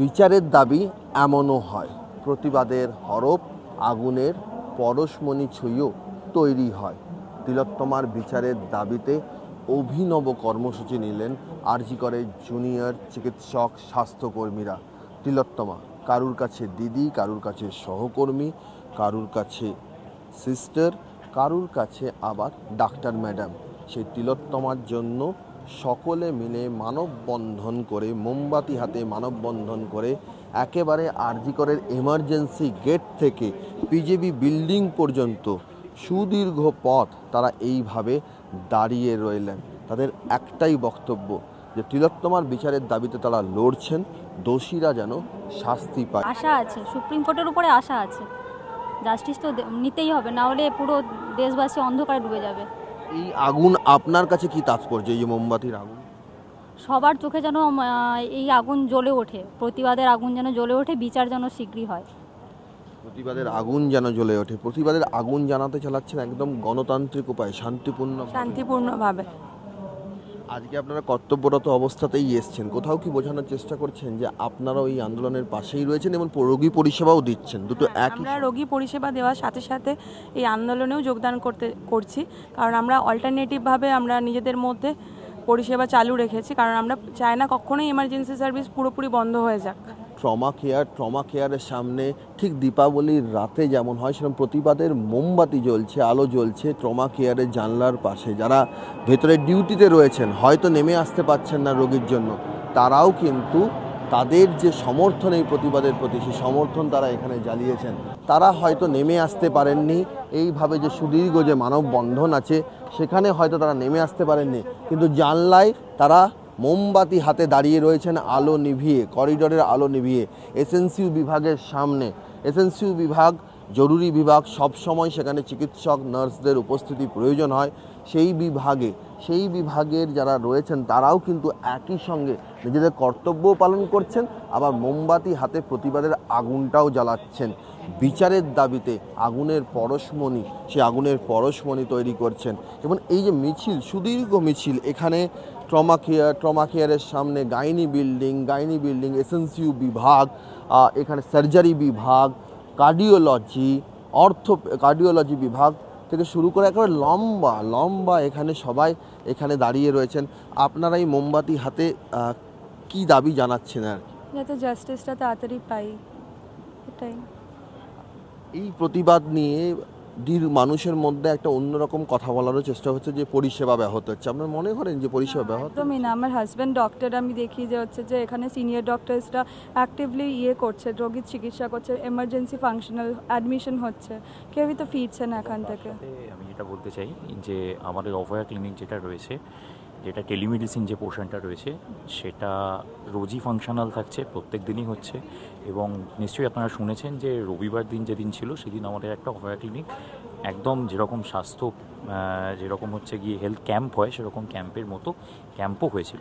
বিচারের দাবি এমনও হয়, প্রতিবাদের হরপ আগুনের পরশমণি ছুঁয়েও তৈরি হয়। তিলোত্তমার বিচারের দাবিতে অভিনব কর্মসূচি নিলেন আরজি করের জুনিয়র চিকিৎসক স্বাস্থ্যকর্মীরা। তিলোত্তমা কারুর কাছে দিদি, কারুর কাছে সহকর্মী, কারুর কাছে সিস্টার, কারুর কাছে আবার ডাক্তার ম্যাডাম। সেই তিলোত্তমার জন্য সকলে মিলে মানববন্ধন করে, মোমবাতি হাতে মানববন্ধন করে একেবারে আরজি করের এমার্জেন্সি গেট থেকে পিজেবি বিল্ডিং পর্যন্ত সুদীর্ঘ পথ তারা এইভাবে দাঁড়িয়ে রইলেন। তাদের একটাই বক্তব্য যে তিলোত্তমার বিচারের দাবিতে তারা লড়ছেন, দোষীরা যেন শাস্তি পায়। আশা আছে, সুপ্রিম কোর্টের উপরে আশা আছে, জাস্টিস তো নিতেই হবে, না হলে পুরো দেশবাসী অন্ধকারে ডুবে যাবে। এই আগুন আপনার কাছে কি তাৎপর্য? এই যে মোমবাতির আগুন, সবার চোখে যেন এই আগুন জ্বলে ওঠে, প্রতিবাদের আগুন যেন জ্বলে ওঠে, বিচার যেন শীঘ্রই হয়। প্রতিবাদের আগুন যেন জ্বলে ওঠে। প্রতিবাদের আগুন জানাতে চালাচ্ছেন একদম গণতান্ত্রিক উপায়, শান্তিপূর্ণভাবে। আজকে আপনারা কর্তব্যরত অবস্থাতেই এসছেন, কোথাও কি বোঝানোর চেষ্টা করছেন যে আপনারাও এই আন্দোলনের পাশেই রয়েছেন এবং রোগী পরিষেবাও দিচ্ছেন? দুটো একই। আমরা রোগী পরিষেবা দেওয়ার সাথে সাথে এই আন্দোলনেও যোগদান করছি, কারণ আমরা অল্টারনেটিভভাবে আমরা নিজেদের মধ্যে পরিষেবা চালু রেখেছি, কারণ আমরা চাই না কখনোই এমার্জেন্সি সার্ভিস পুরোপুরি বন্ধ হয়ে যাক। ট্রমা কেয়ারের সামনে ঠিক দীপাবলির রাতে যেমন হয় সেরকম প্রতিবাদের মোমবাতি জ্বলছে, আলো জ্বলছে ট্রমা কেয়ারের জানলার পাশে। যারা ভেতরে ডিউটিতে রয়েছেন, হয়তো নেমে আসতে পারছেন না রোগীর জন্য, তারাও কিন্তু তাদের যে সমর্থন এই প্রতিবাদের প্রতি, সেই সমর্থন তারা এখানে জ্বালিয়েছেন। তারা হয়তো নেমে আসতে পারেননি, এইভাবে যে সুদীর্ঘ যে মানববন্ধন আছে সেখানে হয়তো তারা নেমে আসতে পারেননি, কিন্তু জানলায় তারা মোমবাতি হাতে দাঁড়িয়ে রয়েছেন, আলো নিভিয়ে, করিডোরের আলো নিভিয়ে। এসএনসিইউ বিভাগের সামনে, এসএনসিইউ বিভাগ জরুরি বিভাগ, সব সময় সেখানে চিকিৎসক নার্সদের উপস্থিতি প্রয়োজন হয়। সেই বিভাগের যারা রয়েছেন তারাও কিন্তু একই সঙ্গে নিজেদের কর্তব্যও পালন করছেন, আবার মোমবাতি হাতে প্রতিবাদের আগুনটাও জ্বালাচ্ছেন। বিচারের দাবিতে আগুনের পরশমণি, সে আগুনের পরশমণি তৈরি করছেন। এবং এই যে মিছিল, সুদীর্ঘ মিছিল, এখানে ট্রমা কেয়ারের সামনে গাইনি বিল্ডিং, এসএনসিইউ বিভাগ, এখানে সার্জারি বিভাগ, কার্ডিওলজি বিভাগ থেকে শুরু করে একেবারে লম্বা এখানে সবাই এখানে দাঁড়িয়ে রয়েছেন। আপনারা এই মোমবাতি হাতে কি দাবি জানাচ্ছেন? আর যাতে জাস্টিসটা তাড়াতাড়ি পাই, এটাই। এই প্রতিবাদ নিয়ে মানুষের মধ্যে একটা অন্যরকম কথা বলারও চেষ্টা হচ্ছে যে পরিষেবা ব্যাহত হচ্ছে। আপনার মনে করেন যে পরিষেবা ব্যাহত? একদমই না। আমার হাজব্যান্ড ডক্টর, আমি দেখি যে হচ্ছে যে এখানে সিনিয়র ডক্টরসরা অ্যাক্টিভলি করছে, রোগীর চিকিৎসা করছে, এমার্জেন্সি ফাংশনাল অ্যাডমিশন হচ্ছে, কেউই তো ফিরছে না এখান থেকে। আমি যেটা বলতে চাই যে আমাদের অভয়া ক্লিনিক যেটা রয়েছে, যেটা টেলিমেডিসিন যে পোর্শনটা রয়েছে, সেটা রোজই ফাংশনাল থাকছে, প্রত্যেক দিনই হচ্ছে। এবং নিশ্চয়ই আপনারা শুনেছেন যে রবিবার দিন যেদিন ছিল সেদিন আমাদের একটা অভয়া ক্লিনিক একদম যেরকম স্বাস্থ্য যেরকম হচ্ছে গিয়ে হেলথ ক্যাম্প হয় সেরকম ক্যাম্পের মতো ক্যাম্পও হয়েছিল।